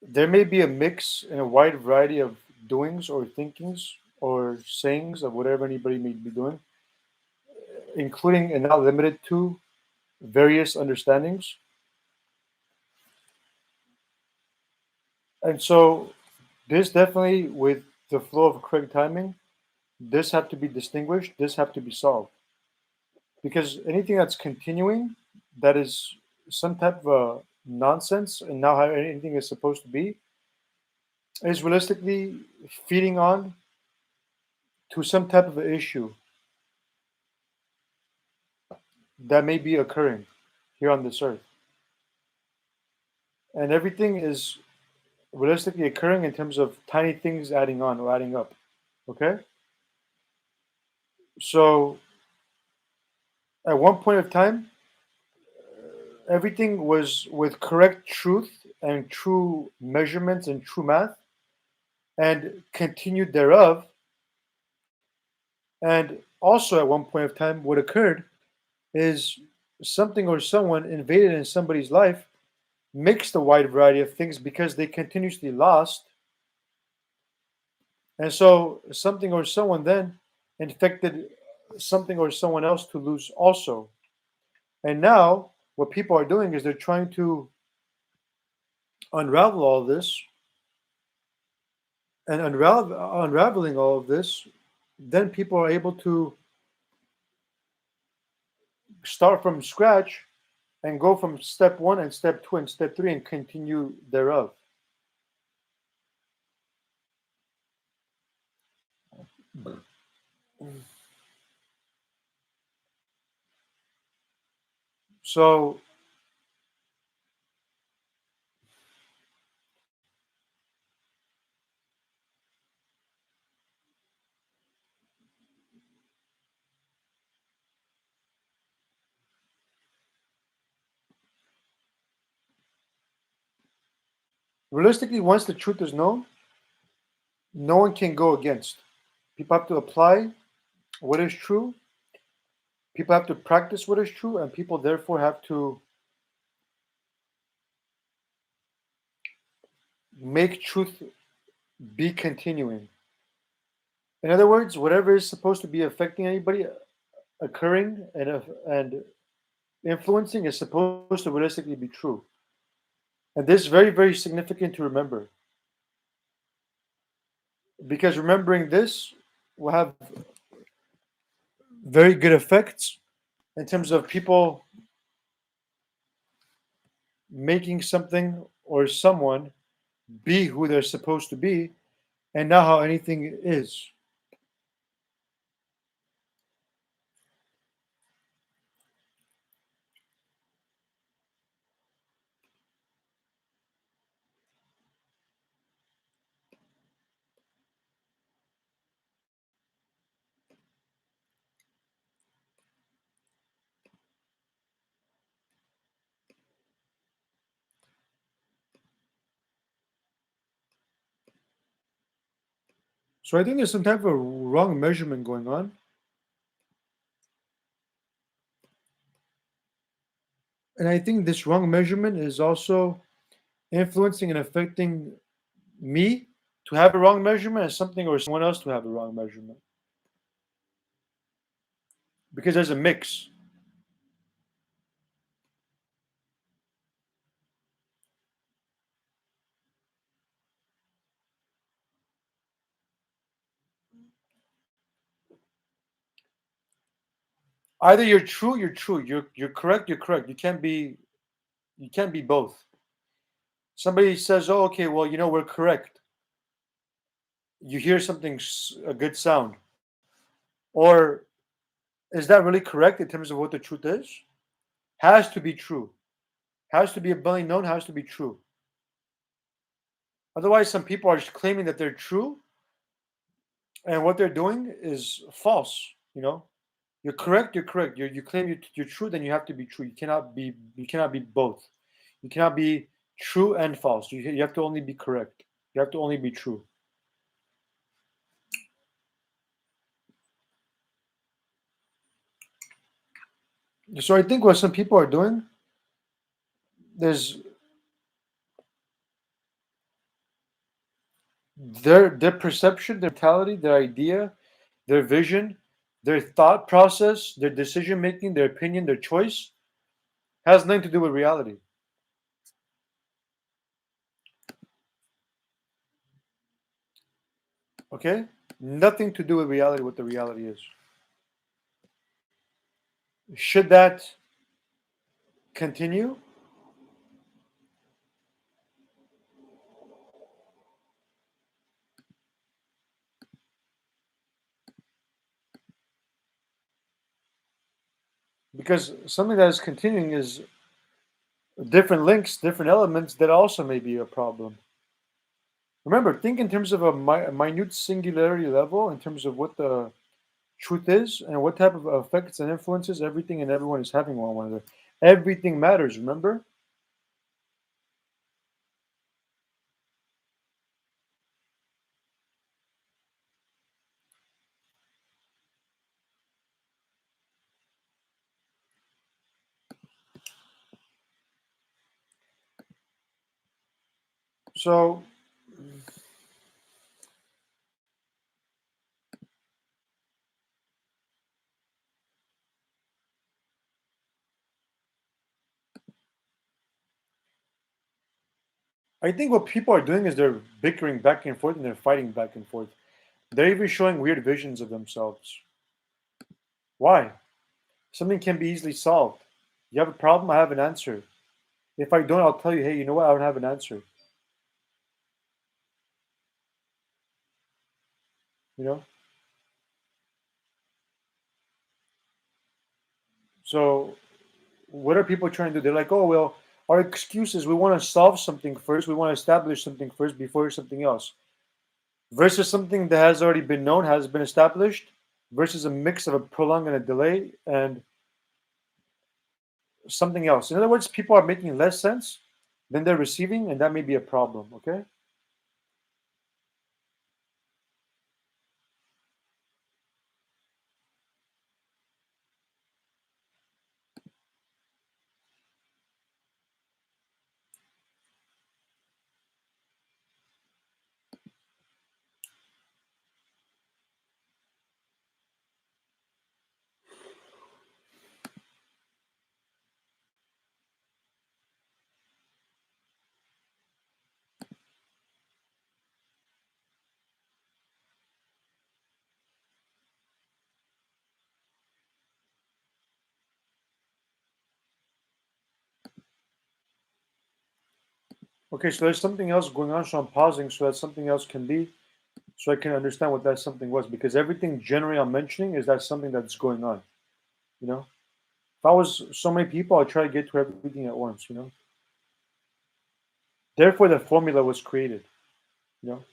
there may be a mix and a wide variety of doings or thinkings or sayings of whatever anybody may be doing, including and not limited to various understandings. And so, this definitely, with the flow of correct timing, this have to be distinguished, this have to be solved. Because anything that's continuing, that is some type of nonsense, and now how anything is supposed to be, is realistically feeding on to some type of issue that may be occurring here on this earth. And everything is realistically occurring in terms of tiny things adding on or adding up. Okay? So at one point of time, everything was with correct truth and true measurements and true math, and continued thereof. And also at one point of time, what occurred is something or someone invaded in somebody's life, mixed a wide variety of things because they continuously lost. And so something or someone then infected something or someone else to lose also. And now what people are doing is they're trying to unravel all this, and unraveling all of this, then people are able to start from scratch and go from step one and step two and step three and continue thereof. So realistically, once the truth is known, no one can go against. People have to apply what is true, people have to practice what is true, and people therefore have to make truth be continuing. In other words, whatever is supposed to be affecting anybody, occurring and influencing, is supposed to realistically be true. And this is very, very significant to remember, because remembering this will have very good effects in terms of people making something or someone be who they're supposed to be, and not how anything is. So I think there's some type of wrong measurement going on. And I think this wrong measurement is also influencing and affecting me to have a wrong measurement, and something or someone else to have a wrong measurement. Because there's a mix. Either you're true, you're true. You're correct, you're correct. You can't be both. Somebody says, "Oh, okay, well, we're correct." You hear something, a good sound, or is that really correct in terms of what the truth is? Has to be true. Has to be abundantly known. Has to be true. Otherwise, some people are just claiming that they're true, and what they're doing is false. You're correct. You're correct. You claim you're true, then you have to be true. You cannot be both. You cannot be true and false. You have to only be correct. You have to only be true. So I think what some people are doing, there's their perception, their mentality, their idea, their vision, their thought process, their decision making, their opinion, their choice has nothing to do with reality. Okay? Nothing to do with reality, what the reality is. Should that continue? Because something that is continuing is different links, different elements that also may be a problem. Remember, think in terms of a minute singularity level, in terms of what the truth is and what type of effects and influences everything and everyone is having on one another. Everything matters, remember? So I think what people are doing is they're bickering back and forth and they're fighting back and forth. They're even showing weird visions of themselves. Why? Something can be easily solved. You have a problem, I have an answer. If I don't, I'll tell you, hey, you know what? I don't have an answer. You know? So what are people trying to do? They're like, oh well, our excuse is we want to solve something first, we want to establish something first before something else. Versus something that has already been known, has been established, versus a mix of a prolong and a delay and something else. In other words, people are making less sense than they're receiving, and that may be a problem. Okay. Okay, so there's something else going on, so I'm pausing so that something else can be, so I can understand what that something was. Because everything generally I'm mentioning is that something that's going on. You know, if I was so many people, I'd try to get to everything at once. You know, therefore the formula was created. You know.